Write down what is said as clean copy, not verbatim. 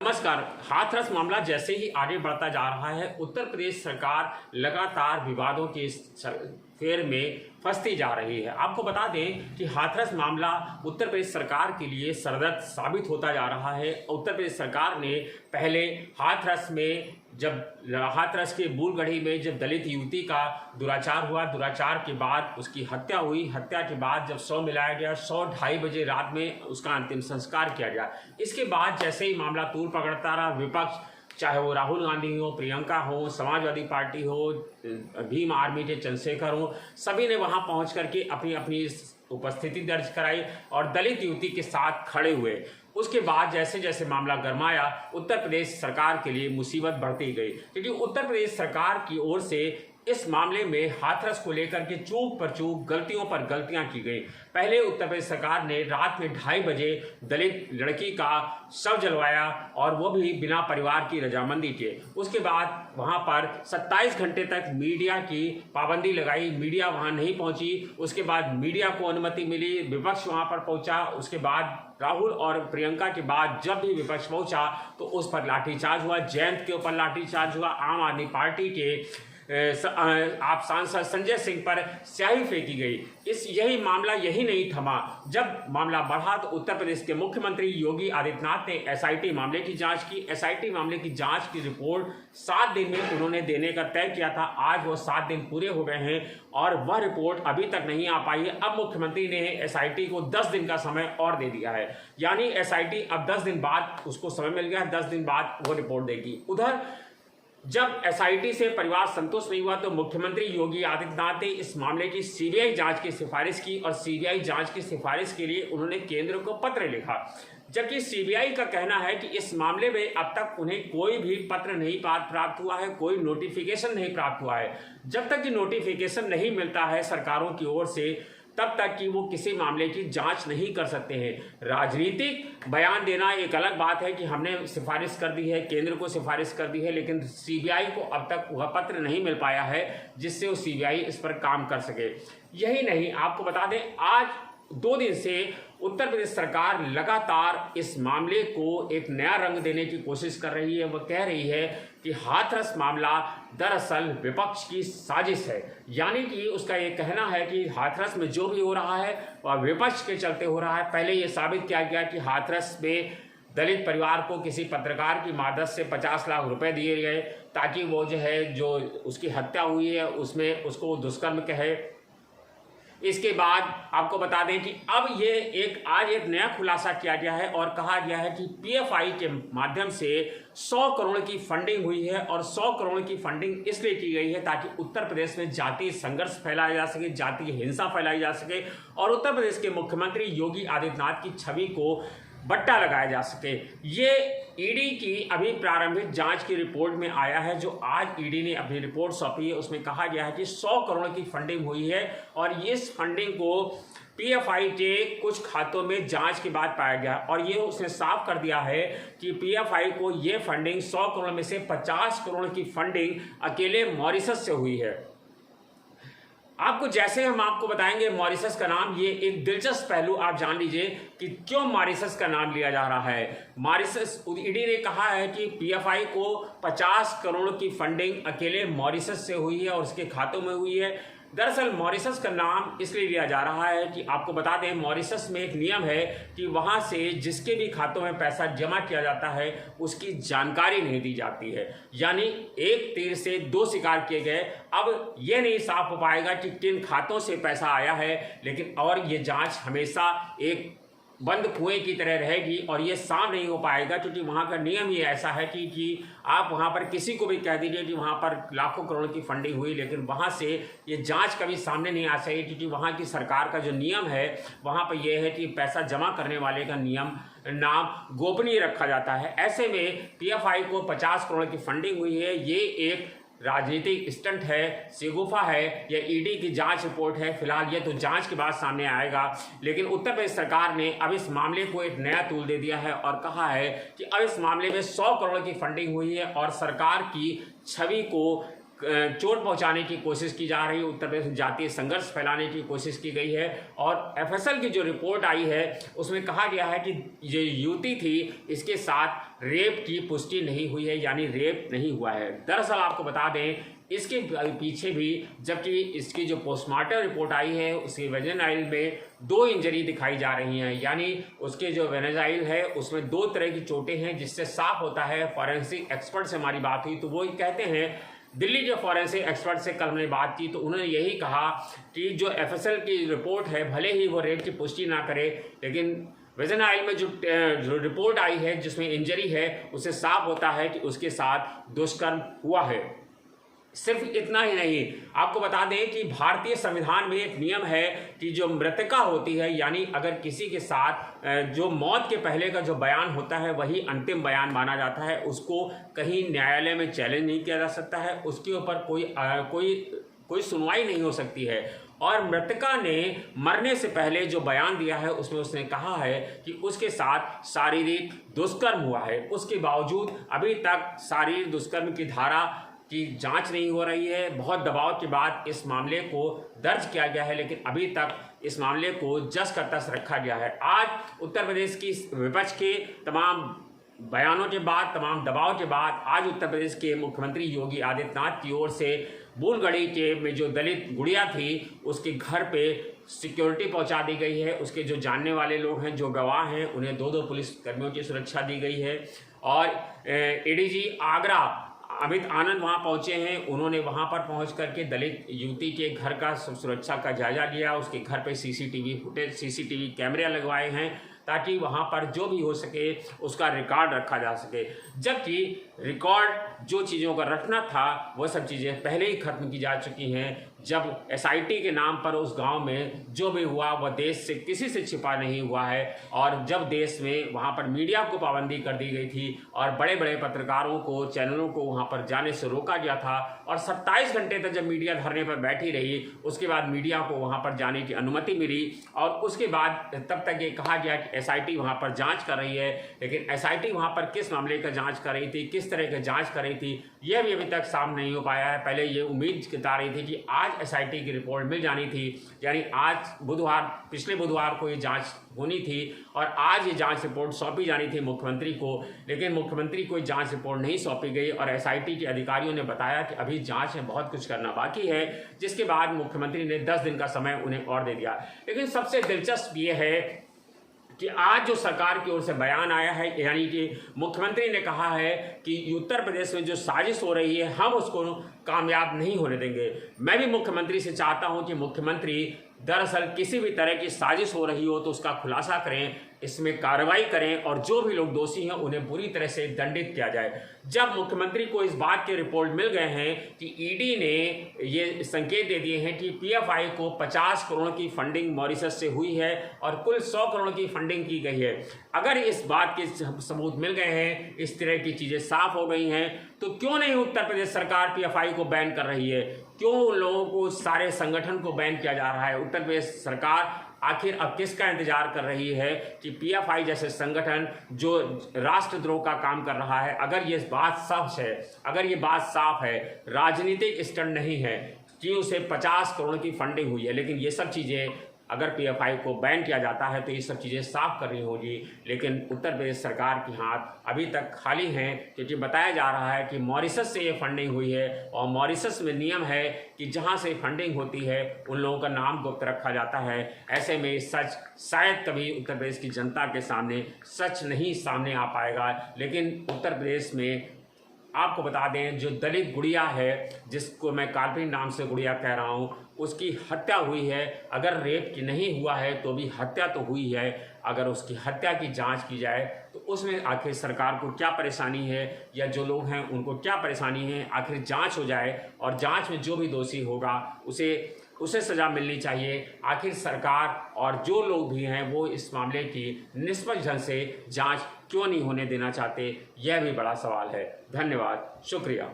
नमस्कार। हाथरस मामला जैसे ही आगे बढ़ता जा रहा है, उत्तर प्रदेश सरकार लगातार विवादों के इस फेर में फंसती जा रही है। आपको बता दें कि हाथरस मामला उत्तर प्रदेश सरकार के लिए सरदर्द साबित होता जा रहा है। उत्तर प्रदेश सरकार ने पहले हाथरस के बूरगढ़ी में जब दलित युवती का दुराचार हुआ, दुराचार के बाद उसकी हत्या हुई, हत्या के बाद जब शव मिलाया गया, 2:30 बजे रात में उसका अंतिम संस्कार किया गया। इसके बाद जैसे ही मामला तूल पकड़ता रहा, विपक्ष चाहे वो राहुल गांधी हो, प्रियंका हो, समाजवादी पार्टी हो, भीम आर्मी के चंद्रशेखर हो, सभी ने वहां पहुंच करके अपनी अपनी उपस्थिति दर्ज कराई और दलित युवती के साथ खड़े हुए। उसके बाद जैसे जैसे मामला गरमाया, उत्तर प्रदेश सरकार के लिए मुसीबत बढ़ती गई, क्योंकि उत्तर प्रदेश सरकार की ओर से इस मामले में हाथरस को लेकर के चूक पर चूक, गलतियों पर गलतियां की गई। पहले उत्तर प्रदेश सरकार ने रात में 2:30 बजे दलित लड़की का शव जलवाया और वो भी बिना परिवार की रजामंदी के। उसके बाद वहां पर 27 घंटे तक मीडिया की पाबंदी लगाई, मीडिया वहां नहीं पहुंची। उसके बाद मीडिया को अनुमति मिली, विपक्ष वहां पर पहुंचा। उसके बाद राहुल और प्रियंका के बाद जब भी विपक्ष पहुंचा तो उस पर लाठीचार्ज हुआ, जयंत के ऊपर लाठीचार्ज हुआ, आम आदमी पार्टी के आप सांसद संजय सिंह पर स्याही फेंकी गई। यही मामला यही नहीं थमा। जब मामला बढ़ा तो उत्तर प्रदेश के मुख्यमंत्री योगी आदित्यनाथ ने एसआईटी मामले की जांच की। एसआईटी मामले की जांच की रिपोर्ट 7 दिन में उन्होंने देने का तय किया था। आज वो 7 दिन पूरे हो गए हैं और वह रिपोर्ट अभी तक नहीं आ पाई है। अब मुख्यमंत्री ने एसआईटी को 10 दिन का समय और दे दिया है, यानी एसआईटी अब 10 दिन बाद उसको समय मिल गया है, 10 दिन बाद वो रिपोर्ट देगी। उधर जब एसआईटी से परिवार संतुष्ट नहीं हुआ तो मुख्यमंत्री योगी आदित्यनाथ ने इस मामले की सीबीआई जांच की सिफारिश की और सीबीआई जांच की सिफारिश के लिए उन्होंने केंद्र को पत्र लिखा। जबकि सीबीआई का कहना है कि इस मामले में अब तक उन्हें कोई भी पत्र नहीं प्राप्त हुआ है, कोई नोटिफिकेशन नहीं प्राप्त हुआ है। जब तक कि नोटिफिकेशन नहीं मिलता है सरकारों की ओर से, तब तक कि वो किसी मामले की जांच नहीं कर सकते हैं। राजनीतिक बयान देना एक अलग बात है कि हमने सिफारिश कर दी है, केंद्र को सिफारिश कर दी है, लेकिन सीबीआई को अब तक वह पत्र नहीं मिल पाया है जिससे वो सीबीआई इस पर काम कर सके। यही नहीं, आपको बता दें, आज 2 दिन से उत्तर प्रदेश सरकार लगातार इस मामले को एक नया रंग देने की कोशिश कर रही है। वह कह रही है कि हाथरस मामला दरअसल विपक्ष की साजिश है, यानी कि उसका ये कहना है कि हाथरस में जो भी हो रहा है वह विपक्ष के चलते हो रहा है। पहले ये साबित किया गया कि हाथरस में दलित परिवार को किसी पत्रकार की मदद से 50 लाख रुपए दिए गए ताकि वो जो उसकी हत्या हुई है उसमें उसको दुष्कर्म कहे। इसके बाद आपको बता दें कि अब आज एक नया खुलासा किया गया है और कहा गया है कि पीएफआई के माध्यम से 100 करोड़ की फंडिंग हुई है और 100 करोड़ की फंडिंग इसलिए की गई है ताकि उत्तर प्रदेश में जातीय संघर्ष फैलाया जा सके, जातीय हिंसा फैलाई जा सके और उत्तर प्रदेश के मुख्यमंत्री योगी आदित्यनाथ की छवि को बट्टा लगाया जा सके। ये ईडी की अभी प्रारंभिक जांच की रिपोर्ट में आया है, जो आज ईडी ने अपनी रिपोर्ट सौंपी है। उसमें कहा गया है कि 100 करोड़ की फंडिंग हुई है और इस फंडिंग को पीएफआई के कुछ खातों में जांच के बाद पाया गया और ये उसने साफ कर दिया है कि पीएफआई को ये फंडिंग 100 करोड़ में से 50 करोड़ की फंडिंग अकेले मॉरिशस से हुई है। जैसे हम आपको बताएंगे मॉरिशस का नाम, ये एक दिलचस्प पहलू आप जान लीजिए कि क्यों मॉरिशस का नाम लिया जा रहा है। मॉरिशस, ईडी ने कहा है कि पीएफआई को 50 करोड़ की फंडिंग अकेले मॉरिशस से हुई है और उसके खातों में हुई है। दरअसल मॉरिशस का नाम इसलिए लिया जा रहा है कि आपको बता दें, मॉरिशस में एक नियम है कि वहां से जिसके भी खातों में पैसा जमा किया जाता है उसकी जानकारी नहीं दी जाती है, यानी एक तीर से 2 शिकार किए गए। अब ये नहीं साफ हो पाएगा कि किन खातों से पैसा आया है, लेकिन और ये जांच हमेशा एक बंद कुएं की तरह रहेगी और ये साफ नहीं हो पाएगा, क्योंकि वहाँ का नियम ही ऐसा है कि आप वहाँ पर किसी को भी कह दीजिए कि वहाँ पर लाखों करोड़ की फंडिंग हुई, लेकिन वहाँ से ये जांच कभी सामने नहीं आ सकेगी, क्योंकि वहाँ की सरकार का जो नियम है वहाँ पर यह है कि पैसा जमा करने वाले का नाम गोपनीय रखा जाता है। ऐसे में पीएफआई को 50 करोड़ की फंडिंग हुई है, ये एक राजनीतिक स्टंट है, शगुफा है, या ईडी की जांच रिपोर्ट है। फिलहाल ये तो जांच के बाद सामने आएगा, लेकिन उत्तर प्रदेश सरकार ने अब इस मामले को एक नया तूल दे दिया है और कहा है कि अब इस मामले में 100 करोड़ की फंडिंग हुई है और सरकार की छवि को चोट पहुंचाने की कोशिश की जा रही है, उत्तर प्रदेश में जातीय संघर्ष फैलाने की कोशिश की गई है। और एफएसएल की जो रिपोर्ट आई है उसमें कहा गया है कि जो युवती थी इसके साथ रेप की पुष्टि नहीं हुई है, यानी रेप नहीं हुआ है। दरअसल आपको बता दें इसके पीछे भी, जबकि इसकी जो पोस्टमार्टम रिपोर्ट आई है उसके वेजाइनल में 2 इंजरी दिखाई जा रही हैं, यानी उसके जो वेजाइनल है उसमें 2 तरह की चोटें हैं, जिससे साफ होता है। फॉरेंसिक एक्सपर्ट से हमारी बात हुई तो वो कहते हैं, दिल्ली के फॉरेंसिक एक्सपर्ट से कल हमने बात की तो उन्होंने यही कहा कि जो एफएसएल की रिपोर्ट है भले ही वो रेप की पुष्टि ना करे, लेकिन वेजाइनल में जो रिपोर्ट आई है जिसमें इंजरी है उससे साफ होता है कि उसके साथ दुष्कर्म हुआ है। सिर्फ इतना ही नहीं, आपको बता दें कि भारतीय संविधान में एक नियम है कि जो मृतका होती है, यानी अगर किसी के साथ जो मौत के पहले का जो बयान होता है वही अंतिम बयान माना जाता है, उसको कहीं न्यायालय में चैलेंज नहीं किया जा सकता है, उसके ऊपर कोई सुनवाई नहीं हो सकती है। और मृतका ने मरने से पहले जो बयान दिया है उसमें उसने कहा है कि उसके साथ शारीरिक दुष्कर्म हुआ है। उसके बावजूद अभी तक शारीरिक दुष्कर्म की धारा की जांच नहीं हो रही है। बहुत दबाव के बाद इस मामले को दर्ज किया गया है, लेकिन अभी तक इस मामले को जस का तस रखा गया है। आज उत्तर प्रदेश की विपक्ष के तमाम बयानों के बाद, तमाम दबाव के बाद, आज उत्तर प्रदेश के मुख्यमंत्री योगी आदित्यनाथ की ओर से बूलगढ़ी के में जो दलित गुड़िया थी उसके घर पे सिक्योरिटी पहुंचा दी गई है। उसके जो जानने वाले लोग हैं, जो गवाह हैं, उन्हें 2-2 पुलिस कर्मियों की सुरक्षा दी गई है। और एडीजी आगरा अमित आनंद वहां पहुंचे हैं। उन्होंने वहां पर पहुंच करके दलित युवती के घर का सुरक्षा का जायजा लिया। उसके घर पे सीसीटीवी कैमरे लगवाए हैं ताकि वहां पर जो भी हो सके उसका रिकॉर्ड रखा जा सके। जबकि रिकॉर्ड जो चीज़ों का रखना था वो सब चीज़ें पहले ही खत्म की जा चुकी हैं। जब एसआईटी के नाम पर उस गांव में जो भी हुआ वह देश से किसी से छिपा नहीं हुआ है। और जब देश में वहां पर मीडिया को पाबंदी कर दी गई थी और बड़े बड़े पत्रकारों को, चैनलों को वहां पर जाने से रोका गया था, और 27 घंटे तक जब मीडिया धरने पर बैठी रही, उसके बाद मीडिया को वहां पर जाने की अनुमति मिली। और उसके बाद तब तक ये कहा गया कि एसआईटी वहां पर जांच कर रही है, लेकिन एसआईटी वहां पर किस मामले का जांच कर रही थी, किस तरह की जांच कर रही थी, यह भी अभी तक सामने नहीं हो पाया है। पहले ये उम्मीद जता रही थी कि आज एसआईटी की रिपोर्ट मिल जानी थी, यानी आज पिछले बुधवार को ये जांच होनी थी और आज ये जांच रिपोर्ट सौंपी जानी थी मुख्यमंत्री को, लेकिन मुख्यमंत्री को जांच रिपोर्ट नहीं सौंपी गई। और एसआईटी के अधिकारियों ने बताया कि अभी जांच में बहुत कुछ करना बाकी है, जिसके बाद मुख्यमंत्री ने 10 दिन का समय उन्हें और दे दिया। लेकिन सबसे दिलचस्प ये है कि आज जो सरकार की ओर से बयान आया है, यानी कि मुख्यमंत्री ने कहा है कि उत्तर प्रदेश में जो साजिश हो रही है हम उसको कामयाब नहीं होने देंगे। मैं भी मुख्यमंत्री से चाहता हूं कि मुख्यमंत्री दरअसल किसी भी तरह की साजिश हो रही हो तो उसका खुलासा करें, इसमें कार्रवाई करें और जो भी लोग दोषी हैं उन्हें बुरी तरह से दंडित किया जाए। जब मुख्यमंत्री को इस बात के रिपोर्ट मिल गए हैं कि ईडी ने ये संकेत दे दिए हैं कि पीएफआई को 50 करोड़ की फंडिंग मॉरिशस से हुई है और कुल 100 करोड़ की फंडिंग की गई है, अगर इस बात के सबूत मिल गए हैं, इस तरह की चीज़ें साफ हो गई हैं, तो क्यों नहीं उत्तर प्रदेश सरकार पीएफआई को बैन कर रही है? क्यों उन लोगों को, सारे संगठन को बैन किया जा रहा है? उत्तर प्रदेश सरकार आखिर अब किसका इंतजार कर रही है कि पीएफआई जैसे संगठन जो राष्ट्रद्रोह का काम कर रहा है, अगर ये बात सच है, अगर ये बात साफ है, राजनीतिक स्टंट नहीं है कि उसे 50 करोड़ की फंडिंग हुई है, लेकिन ये सब चीज़ें अगर पीएफआई को बैन किया जाता है तो ये सब चीज़ें साफ करनी होगी। लेकिन उत्तर प्रदेश सरकार के हाथ अभी तक खाली हैं, क्योंकि बताया जा रहा है कि मॉरिशस से ये फंडिंग हुई है और मॉरिशस में नियम है कि जहां से फंडिंग होती है उन लोगों का नाम गुप्त रखा जाता है। ऐसे में सच शायद कभी उत्तर प्रदेश की जनता के सामने सच नहीं सामने आ पाएगा। लेकिन उत्तर प्रदेश में आपको बता दें, जो दलित गुड़िया है, जिसको मैं काल्पनिक नाम से गुड़िया कह रहा हूँ, उसकी हत्या हुई है। अगर रेप की नहीं हुआ है तो भी हत्या तो हुई है। अगर उसकी हत्या की जांच की जाए तो उसमें आखिर सरकार को क्या परेशानी है या जो लोग हैं उनको क्या परेशानी है, आखिर जांच हो जाए और जांच में जो भी दोषी होगा उसे सज़ा मिलनी चाहिए। आखिर सरकार और जो लोग भी हैं वो इस मामले की निष्पक्ष ढंग से जांच क्यों नहीं होने देना चाहते, यह भी बड़ा सवाल है। धन्यवाद, शुक्रिया।